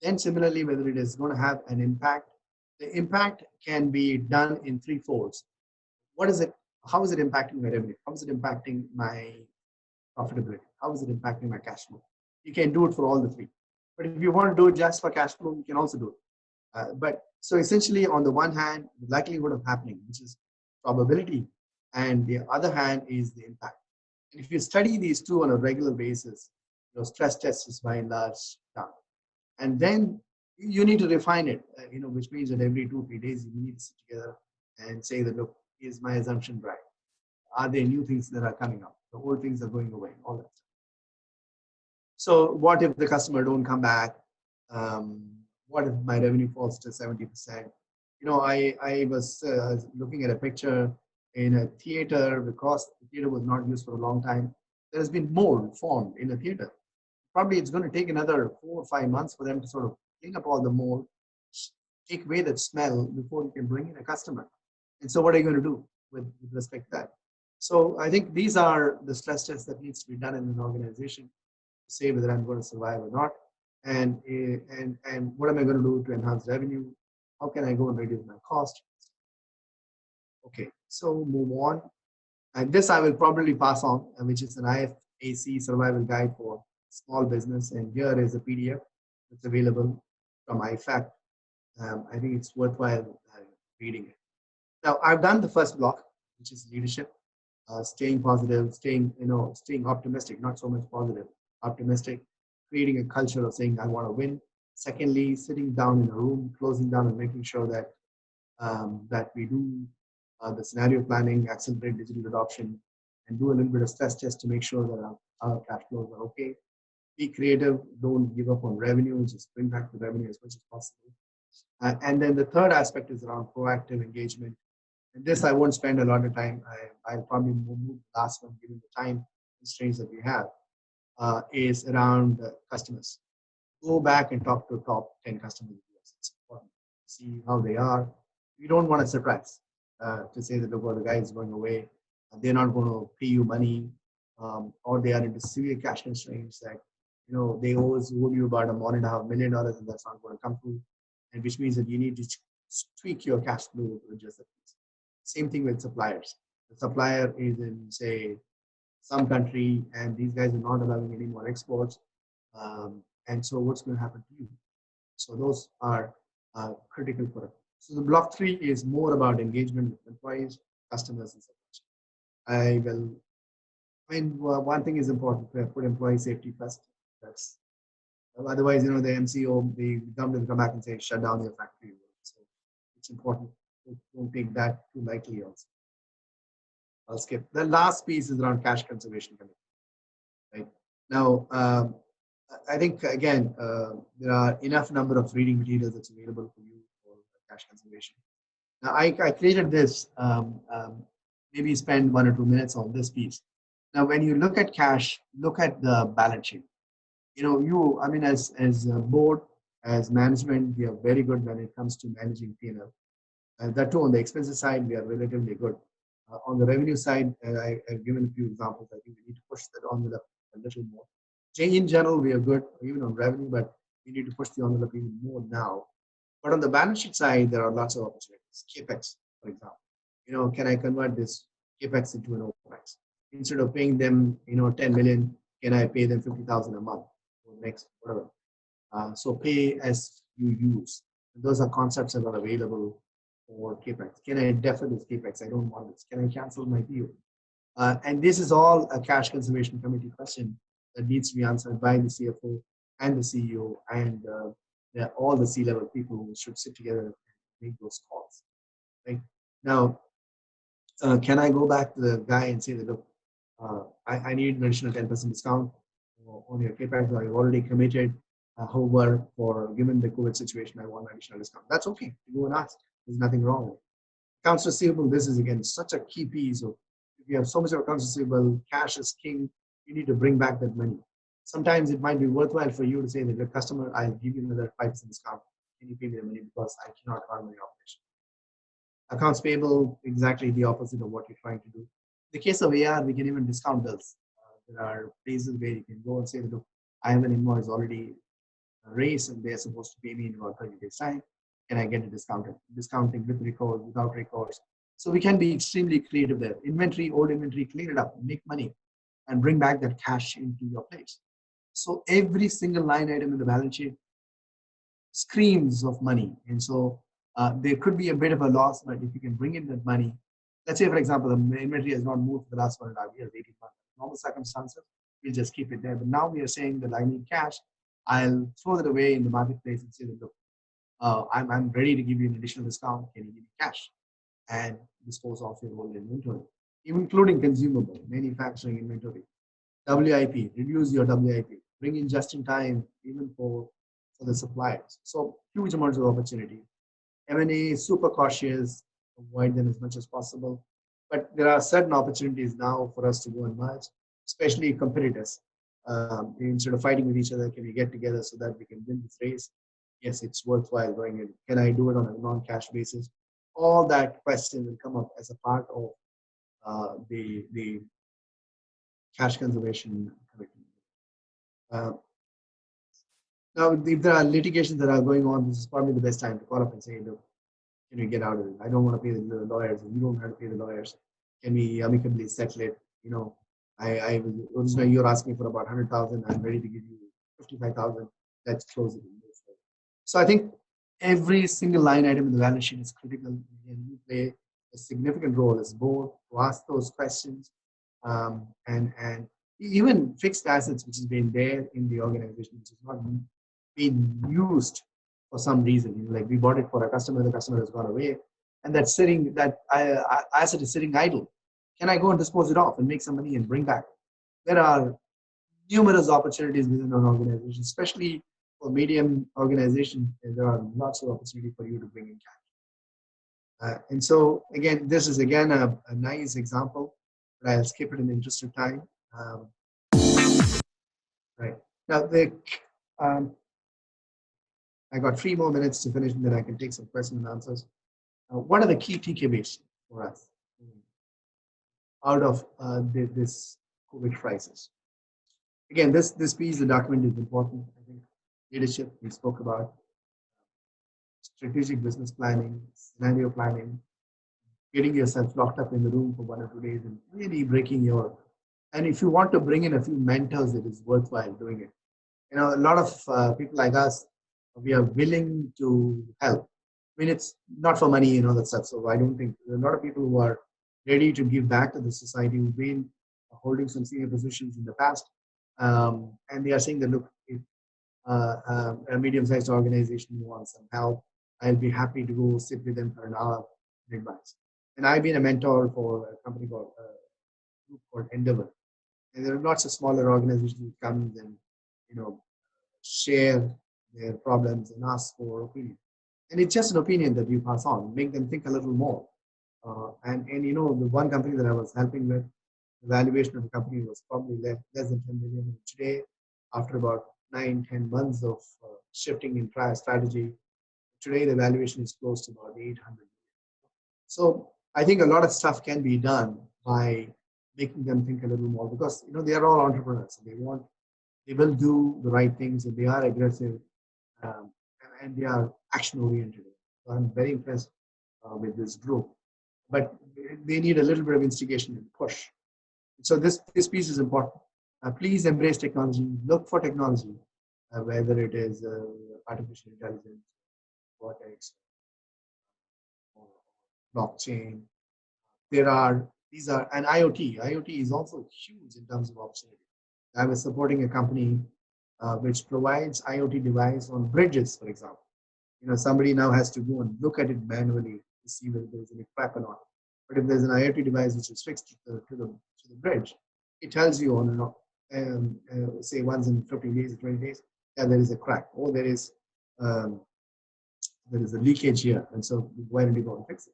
Then similarly, whether it is going to have an impact, the impact can be done in three folds. What is it? How is it impacting my revenue? How is it impacting my profitability? How is it impacting my cash flow? You can do it for all the three. But if you want to do it just for cash flow, you can also do it. But so essentially, on the one hand, the likelihood of happening, which is probability, and the other hand is the impact. And if you study these two on a regular basis, your stress test is by and large done. And then you need to refine it, which means that every 2-3 days you need to sit together and say that, look, is my assumption right? Are there new things that are coming up? The old things are going away, all that stuff. So what if the customer don't come back? What if my revenue falls to 70%? I was looking at a picture in a theater because the theater was not used for a long time. There has been mold formed in a theater. Probably it's going to take another 4 or 5 months for them to sort of clean up all the mold, take away that smell before you can bring in a customer. And so what are you going to do with respect to that? So I think these are the stress tests that needs to be done in an organization to say whether I'm going to survive or not. And what am I going to do to enhance revenue? How can I go and reduce my cost? Okay, so move on. And this I will probably pass on, which is an IFAC survival guide for small business. And here is a PDF that's available from IFAC. I think it's worthwhile reading it. Now, I've done the first block, which is leadership, staying positive, staying optimistic, not so much positive, optimistic, creating a culture of saying, I want to win. Secondly, sitting down in a room, closing down and making sure that that we do the scenario planning, accelerate digital adoption, and do a little bit of stress test to make sure that our cash flows are okay. Be creative, don't give up on revenue, just bring back the revenue as much as possible. And then the third aspect is around proactive engagement. And this I won't spend a lot of time. I'll probably move the last one given the time constraints that we have, is around customers. Go back and talk to top 10 customers. It's important. See how they are. You don't want to surprise to say that, look, the guy is going away. They're not going to pay you money, or they are into severe cash constraints that they always owe you about $1.5 million, and that's not going to come through. And which means that you need to tweak your cash flow to adjust it. Same thing with suppliers. The supplier is in, say, some country, and these guys are not allowing any more exports. And so what's going to happen to you? So those are critical for it. So the block 3 is more about engagement with employees, customers, and suppliers. One thing is important, put employee safety first. That's otherwise, the MCO, the government will come back and say, shut down your factory. So it's important. Don't take that too lightly also. I'll skip. The last piece is around cash conservation committee. Right now, I think again there are enough number of reading materials that's available for you for cash conservation. Now, I created this. Maybe spend 1 or 2 minutes on this piece. Now, when you look at cash, look at the balance sheet. As a board, as management, we are very good when it comes to managing P&L. And that too, on the expenses side, we are relatively good. On the revenue side, I've given a few examples. I think we need to push that envelope a little more. In general, we are good, even on revenue, but we need to push the envelope even more now. But on the balance sheet side, there are lots of opportunities. CapEx, for example. Can I convert this CapEx into an OpEx? Instead of paying them, 10 million, can I pay them 50,000 a month or next, whatever? So pay as you use. And those are concepts that are available for CapEx. Can I defer this CapEx? I don't want this. Can I cancel my PO? And this is all a cash conservation committee question that needs to be answered by the CFO and the CEO and all the C-level people who should sit together and make those calls. Right? Now, can I go back to the guy and say that, look, I need an additional 10% discount on your CapEx, or you've already committed. However, given the COVID situation, I want an additional discount. That's okay. You go and ask. There's nothing wrong with it. Accounts receivable, this is again such a key piece of, if you have so much of accounts receivable, cash is king, you need to bring back that money. sometimes it might be worthwhile for you to say that the customer, I'll give you another 5% discount. Can you pay me the money because I cannot run my operation? Accounts payable, exactly the opposite of what you're trying to do. In the case of AR, we can even discount bills. There are places where you can go and say, look, I have an invoice already raised and they're supposed to pay me in about 30 days time. Can I get it discounted? Discounting with recourse, without recourse. So we can be extremely creative there. Inventory, old inventory, clean it up, make money, and bring back that cash into your place. So every single line item in the balance sheet screams of money. And so there could be a bit of a loss, but if you can bring in that money, let's say, for example, the inventory has not moved for the last 1.5 years, 18 months. Normal circumstances, we'll just keep it there. But now we are saying that I need cash. I'll throw it away in the marketplace and say, look, I'm ready to give you an additional discount. Can you give me cash? And dispose of your whole inventory, including consumable, manufacturing inventory. WIP, reduce your WIP, bring in just in time, even for the suppliers. So huge amounts of opportunity. M&A, super cautious, avoid them as much as possible. But there are certain opportunities now for us to go and merge, especially competitors. Instead of fighting with each other, can we get together so that we can win this race? Yes, it's worthwhile going in. Can I do it on a non-cash basis? All that question will come up as a part of the cash conservation commitment. Now, if there are litigations that are going on, this is probably the best time to call up and say, look, can we get out of it? I don't want to pay the lawyers, and you don't have to pay the lawyers. Can we amicably settle it? You know, I was originally you're asking for about 100,000. I'm ready to give you 55,000. Let's close it. So I think every single line item in the balance sheet is critical, and you play a significant role as board to ask those questions, and even fixed assets, which has been there in the organization, which is not being used for some reason. You know, like we bought it for a customer, the customer has gone away, and that asset is sitting idle. Can I go and dispose it off and make some money and bring back? There are numerous opportunities within an organization, especially for medium organization. There are lots of opportunity for you to bring in cash. And so again, this is again a nice example, but I'll skip it in the interest of time. Right now, I got 3 more minutes to finish, and then I can take some questions and answers. What are the key takeaways for us out of this COVID crisis? Again, this piece of the document is important. I think leadership, we spoke about strategic business planning, scenario planning, getting yourself locked up in the room for 1 or 2 days and really breaking your, and if you want to bring in a few mentors, it is worthwhile doing it. You know, a lot of people like us, we are willing to help. I mean, it's not for money and all that stuff. So I don't think there are a lot of people who are ready to give back to the society, who've been holding some senior positions in the past. And they are saying that, look, if a medium-sized organization wants some help, I'll be happy to go sit with them for an hour and advise. And I've been a mentor for a company called Endeavor. And there are lots of smaller organizations who come and, you know, share their problems and ask for opinion. And it's just an opinion that you pass on, make them think a little more. And you know, the one company that I was helping with, the valuation of the company was probably less than 10 million. Today, after about 9-10 months of shifting in prior strategy, today the valuation is close to about 800 million. So I think a lot of stuff can be done by making them think a little more, because you know they are all entrepreneurs. So they will do the right things, and they are aggressive, and they are action oriented. So I'm very impressed with this group, but they need a little bit of instigation and push. So this piece is important. Please embrace technology. Look for technology, whether it is artificial intelligence, robotics, or blockchain. And IoT. IoT is also huge in terms of opportunity. I was supporting a company which provides IoT device on bridges, for example. You know, somebody now has to go and look at it manually to see whether there's any crack or not. But if there's an IoT device which is fixed to the bridge, it tells you on say once in 15 days or 20 days, yeah, there is a crack, or there is a leakage here, and so why don't you go and fix it?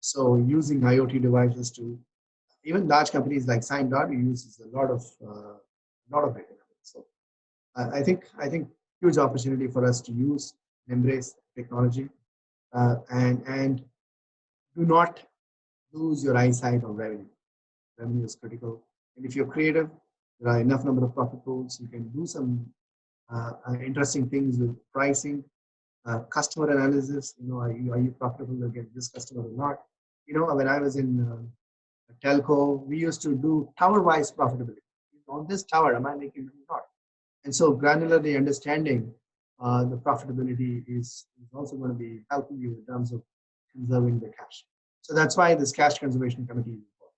So using IoT devices to, even large companies like SignDot uses a lot of it. So I think huge opportunity for us to use, embrace technology, and do not lose your eyesight on revenue. Revenue is critical, and if you're creative, there are enough number of profit pools. You can do some interesting things with pricing, customer analysis. Are you profitable against this customer or not? When I was in telco, we used to do tower-wise profitability. On this tower, am I making money or not? And so granularly understanding the profitability is also going to be helping you in terms of conserving the cash. So that's why this cash conservation committee is important.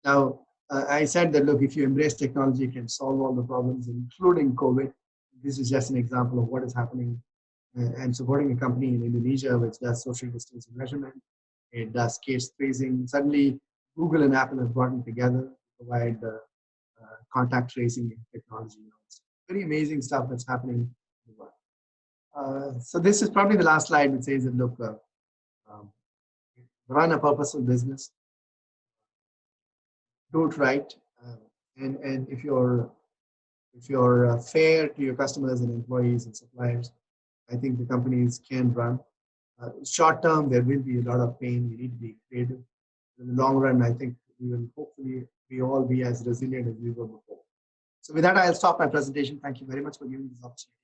Now, I said that, look, if you embrace technology, you can solve all the problems, including COVID. This is just an example of what is happening. I'm supporting a company in Indonesia which does social distancing measurement. It does case tracing. Suddenly, Google and Apple have gotten together to provide contact tracing technology. It's very amazing stuff that's happening in the world. So this is probably the last slide, which says that, look, run a purposeful business, do it right, and if you're fair to your customers and employees and suppliers, I think the companies can run. Short term, there will be a lot of pain. We need to be creative. In the long run, I think we will hopefully all be as resilient as we were before. So with that, I'll stop my presentation. Thank you very much for giving this opportunity.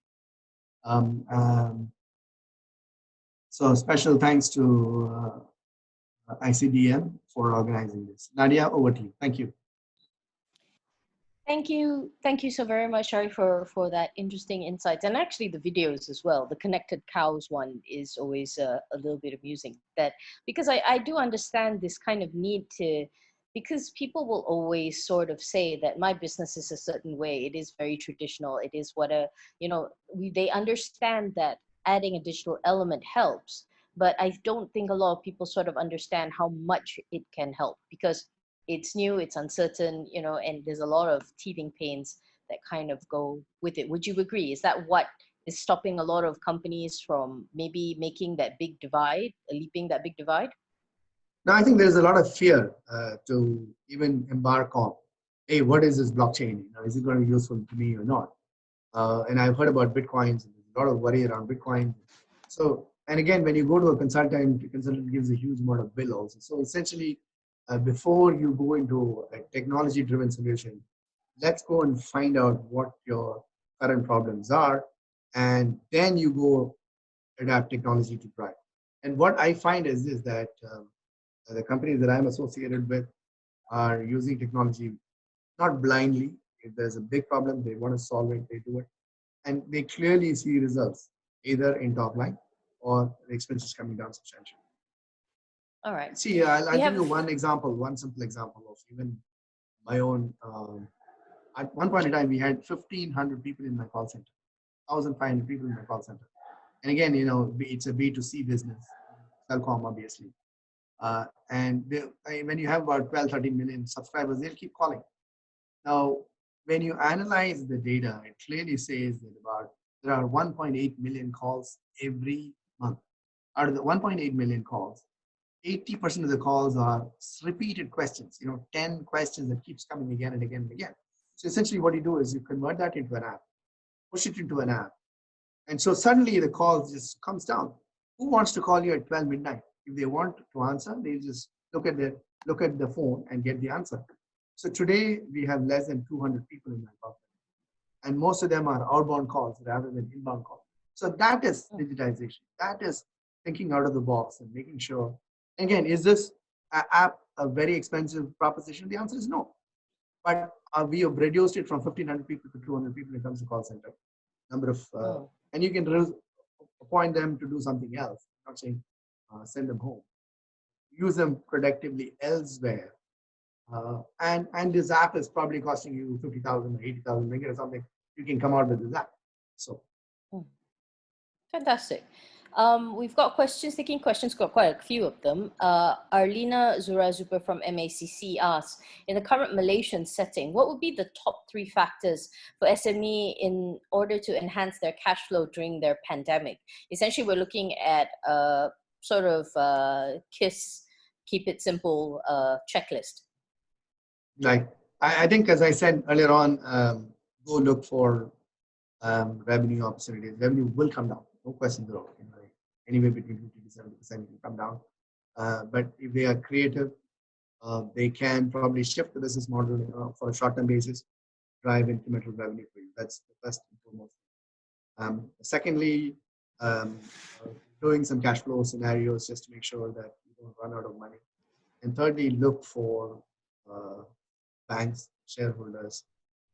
So special thanks to ICDM for organizing this. Nadia, over to you. Thank you. Thank you so very much, Shari, for that interesting insights, and actually the videos as well. The connected cows one is always a little bit amusing, because I do understand this kind of need to, because people will always sort of say that my business is a certain way. It is very traditional. It is they understand that adding a digital element helps, but I don't think a lot of people sort of understand how much it can help, because it's new, it's uncertain, and there's a lot of teething pains that kind of go with it. Would you agree? Is that what is stopping a lot of companies from maybe making that big divide, leaping that big divide? No, I think there's a lot of fear to even embark on, hey, what is this blockchain? Is it going to be useful to me or not? And I've heard about Bitcoins, and there's a lot of worry around Bitcoin. So, and again, when you go to a consultant, the consultant gives a huge amount of bill also. So essentially, before you go into a technology-driven solution, let's go and find out what your current problems are, and then you go adapt technology to drive. And what I find is this, that the companies that I'm associated with are using technology not blindly. If there's a big problem, they want to solve it, they do it. And they clearly see results, either in top line or the expenses coming down substantially. All right. See, I'll give you one simple example of even my own. At one point in time, we had 1,500 people in my call center, 1,500 people in my call center. And again, it's a B2C business, telecom, obviously. And when you have about 12, 13 million subscribers, they'll keep calling. Now, when you analyze the data, it clearly says that there are 1.8 million calls every month. Out of the 1.8 million calls, 80% of the calls are repeated questions, 10 questions that keeps coming again and again and again. So essentially what you do is you convert that into an app, push it into an app. And so suddenly the call just comes down. Who wants to call you at 12 midnight? If they want to answer, they just look at the phone and get the answer. So today we have less than 200 people in my call center, and most of them are outbound calls rather than inbound calls. So that is digitization. That is thinking out of the box and making sure. Again, is this app a very expensive proposition? The answer is no. But we have reduced it from 1,500 people to 200 people in terms of call center number of, and you can appoint them to do something else. I'm not saying send them home. Use them productively elsewhere. And this app is probably costing you 50,000 or 80,000 ringgit or something. You can come out with this app. So fantastic. We've got taking questions, got quite a few of them. Arlina Zurazuper from MACC asks, in the current Malaysian setting, what would be the top 3 factors for SME in order to enhance their cash flow during their pandemic? Essentially, we're looking at a sort of keep it simple checklist. Like, I think, as I said earlier on, go look for revenue opportunities. Revenue will come down, no questions at all. Like anywhere between 50 to 70% will come down. But if they are creative, they can probably shift the business model for a short-term basis, drive incremental revenue for you. That's the first and foremost. Secondly, doing some cash flow scenarios just to make sure that you don't run out of money. And thirdly, look for banks, shareholders,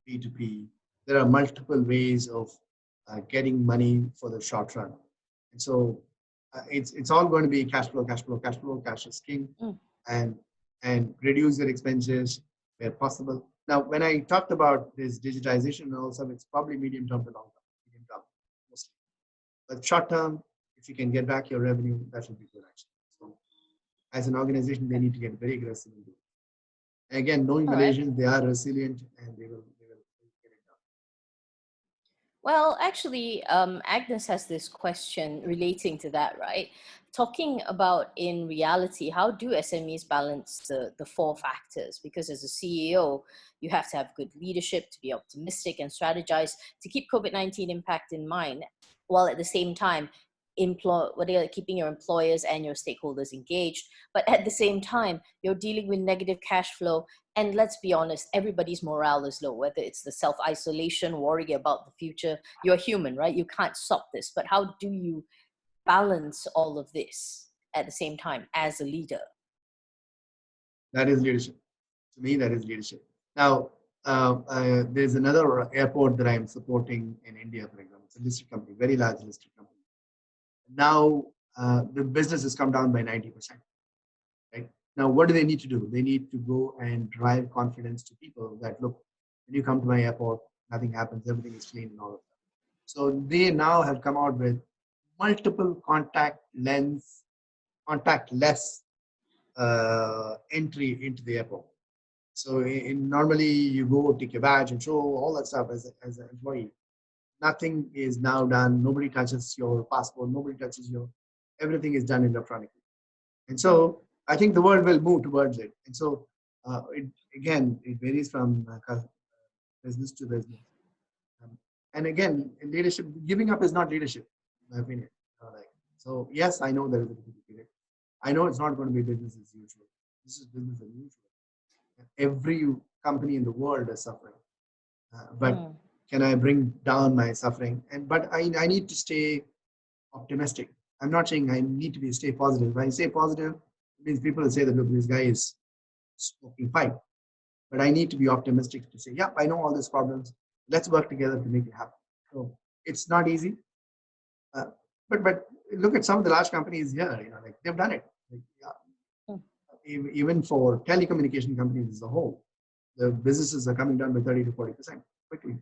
P2P. There are multiple ways of getting money for the short run. And so it's all going to be cash flow, cash flow, cash flow, cash is king, and reduce your expenses where possible. Now, when I talked about this digitization also, it's probably medium term to long term, medium term mostly. But short term, if you can get back your revenue, that would be good actually. So as an organization, they need to get very aggressive in doing it. And again, knowing Malaysians, they are resilient and they will get it done. Well, actually, Agnes has this question relating to that, right? Talking about in reality, how do SMEs balance the four factors? Because as a CEO, you have to have good leadership, to be optimistic and strategize, to keep COVID-19 impact in mind, while at the same time, keeping your employers and your stakeholders engaged. But at the same time, you're dealing with negative cash flow. And let's be honest, everybody's morale is low, whether it's the self-isolation, worrying about the future. You're human, right? You can't stop this. But how do you balance all of this at the same time as a leader? That is leadership. To me, that is leadership. Now, there's another airport that I'm supporting in India, for example. It's a listed company, very large listed company. Now, the business has come down by 90%. Right? Now, what do they need to do? They need to go and drive confidence to people that, look, when you come to my airport, nothing happens, everything is clean and all of that. So they now have come out with multiple contactless entry into the airport. So normally you go take your badge and show all that stuff as an employee. Nothing is now done. Nobody touches your passport. Nobody touches everything is done electronically. And so I think the world will move towards it. And so it varies from business to business. And again, in leadership, giving up is not leadership, in my opinion. So yes, I know there is a difficult period. I know it's not going to be business as usual. This is business as usual. Every company in the world is suffering. But can I bring down my suffering? But I need to stay optimistic. I'm not saying I need to stay positive. When I say positive, it means people will say that, look, this guy is smoking pipe. But I need to be optimistic to say, yep, I know all these problems. Let's work together to make it happen. So it's not easy. But look at some of the large companies here, like they've done it. Even for telecommunication companies as a whole, the businesses are coming down by 30 to 40% quickly.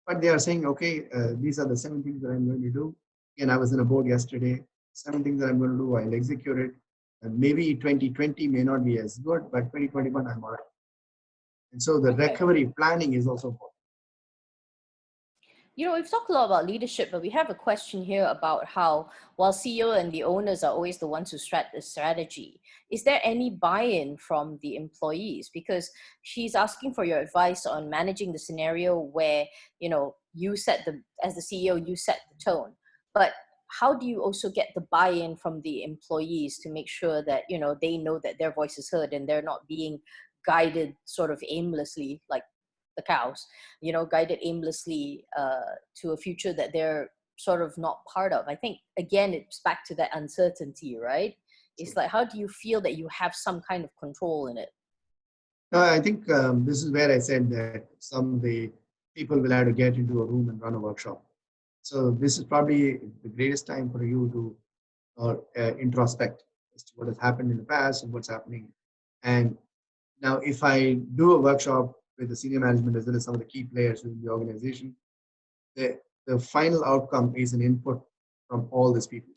But they are saying, okay, these are the 7 things that I'm going to do. Again, I was in a board yesterday. 7 things that I'm going to do, I'll execute it. And maybe 2020 may not be as good, but 2021, I'm all right. And so the recovery planning is also important. We've talked a lot about leadership, but we have a question here about how, while CEO and the owners are always the ones who strat the strategy, is there any buy-in from the employees? Because she's asking for your advice on managing the scenario where, you as the CEO, you set the tone. But how do you also get the buy-in from the employees to make sure that, they know that their voice is heard and they're not being guided sort of aimlessly, like the cows, guided aimlessly to a future that they're sort of not part of? I think, again, it's back to that uncertainty, right? It's like, how do you feel that you have some kind of control in it? I think this is where I said that some of the people will have to get into a room and run a workshop. So this is probably the greatest time for you to introspect as to what has happened in the past and what's happening. And now, if I do a workshop with the senior management as well as some of the key players within the organization, the final outcome is an input from all these people.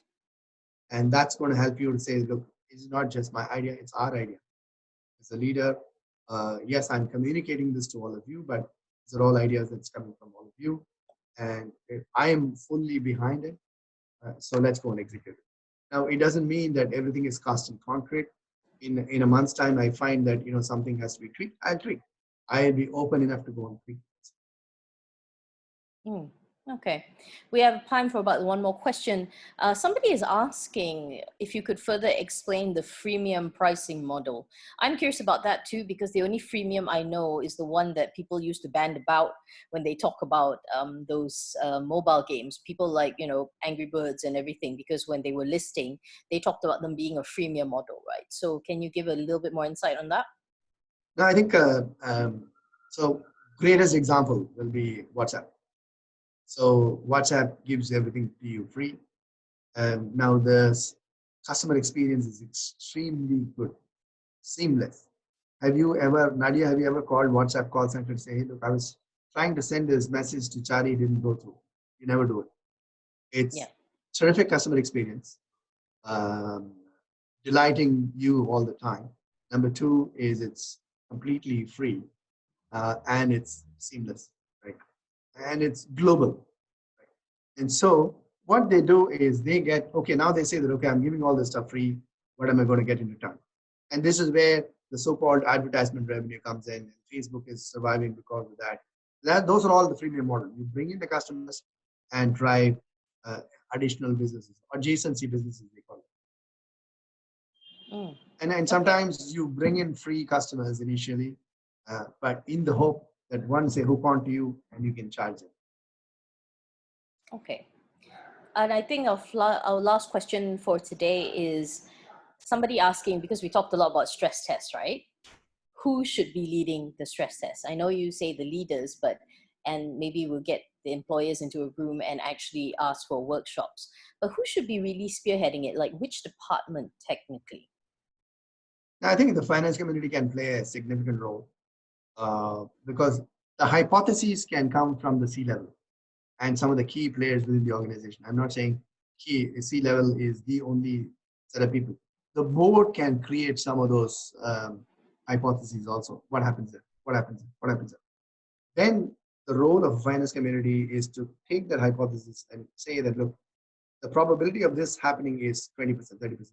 And that's going to help you to say, look, it's not just my idea, it's our idea. As a leader, yes, I'm communicating this to all of you, but these are all ideas that's coming from all of you. And I am fully behind it. So let's go and execute it. Now, it doesn't mean that everything is cast in concrete. In a month's time, I find that something has to be tweaked. I'll tweak. I'll be open enough to go and tweak. Okay, we have time for about one more question. Somebody is asking if you could further explain the freemium pricing model. I'm curious about that too, because the only freemium I know is the one that people used to band about when they talk about those mobile games. People like, you know, Angry Birds and everything, because when they were listing, they talked about them being a freemium model, right? So can you give a little bit more insight on that? No, I think, so greatest example will be WhatsApp. So WhatsApp gives everything to you free. Now the customer experience is extremely good, seamless. Have you ever, Nadia, have you ever called WhatsApp call center and say, hey, look, I was trying to send this message to Chari, it didn't go through. You never do it. It's terrific customer experience, delighting you all the time. Number two is it's completely free, and it's seamless, right? And it's global. And so what they do is they get, okay, now they say that, okay, I'm giving all this stuff free. What am I going to get in return? And this is where the so-called advertisement revenue comes in. And Facebook is surviving because of that. Those are all the freemium model. You bring in the customers and drive additional businesses, adjacency businesses, they call it. And sometimes you bring in free customers initially, but in the hope that once they hook onto you and you can charge them. Okay. And I think our last question for today is somebody asking, because we talked a lot about stress tests, right? Who should be leading the stress test? I know you say the leaders, and maybe we'll get the employers into a room and actually ask for workshops. But who should be really spearheading it? Like which department technically? I think the finance community can play a significant role because the hypotheses can come from the C-level and some of the key players within the organization. I'm not saying C-level is the only set of people. The board can create some of those hypotheses also. What happens there? What happens there? What happens there? Then the role of the finance community is to take that hypothesis and say that, look, the probability of this happening is 20%, 30%, 50%.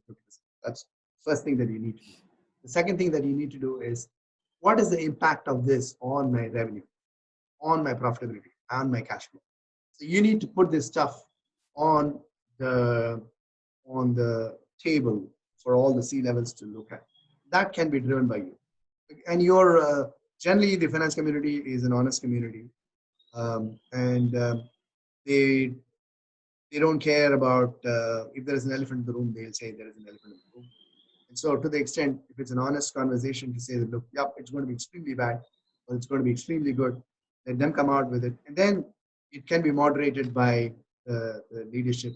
That's the first thing that you need to do. The second thing that you need to do is, what is the impact of this on my revenue, on my profitability, on my cash flow? So you need to put this stuff on the table for all the C-levels to look at. That can be driven by you. And you're generally the finance community is an honest community, and they don't care about if there is an elephant in the room. They'll say there is an elephant in the room. And so to the extent, if it's an honest conversation to say that, look, yep, it's going to be extremely bad, or it's going to be extremely good, let them come out with it. And then it can be moderated by the leadership.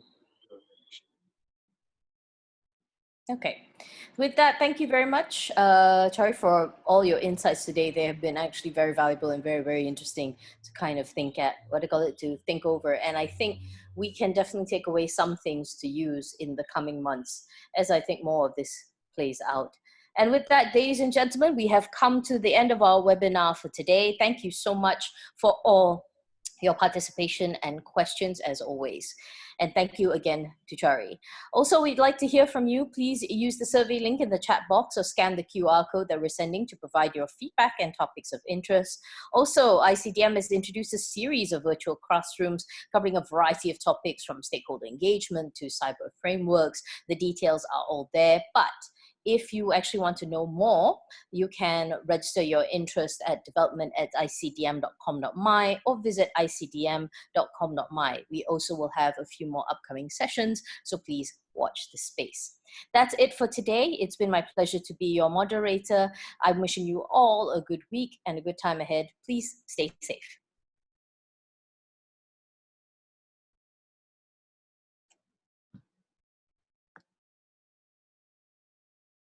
Okay. With that, thank you very much, Chari, for all your insights today. They have been actually very valuable and very, very interesting to kind of think to think over. And I think we can definitely take away some things to use in the coming months as I think more of this plays out. And with that, ladies and gentlemen, we have come to the end of our webinar for today. Thank you so much for all your participation and questions as always. And thank you again to Chari. Also, we'd like to hear from you. Please use the survey link in the chat box or scan the QR code that we're sending to provide your feedback and topics of interest. Also, ICDM has introduced a series of virtual classrooms covering a variety of topics from stakeholder engagement to cyber frameworks. The details are all there, but if you actually want to know more, you can register your interest at development@icdm.com.my or visit icdm.com.my. We also will have a few more upcoming sessions, so please watch the space. That's it for today. It's been my pleasure to be your moderator. I'm wishing you all a good week and a good time ahead. Please stay safe.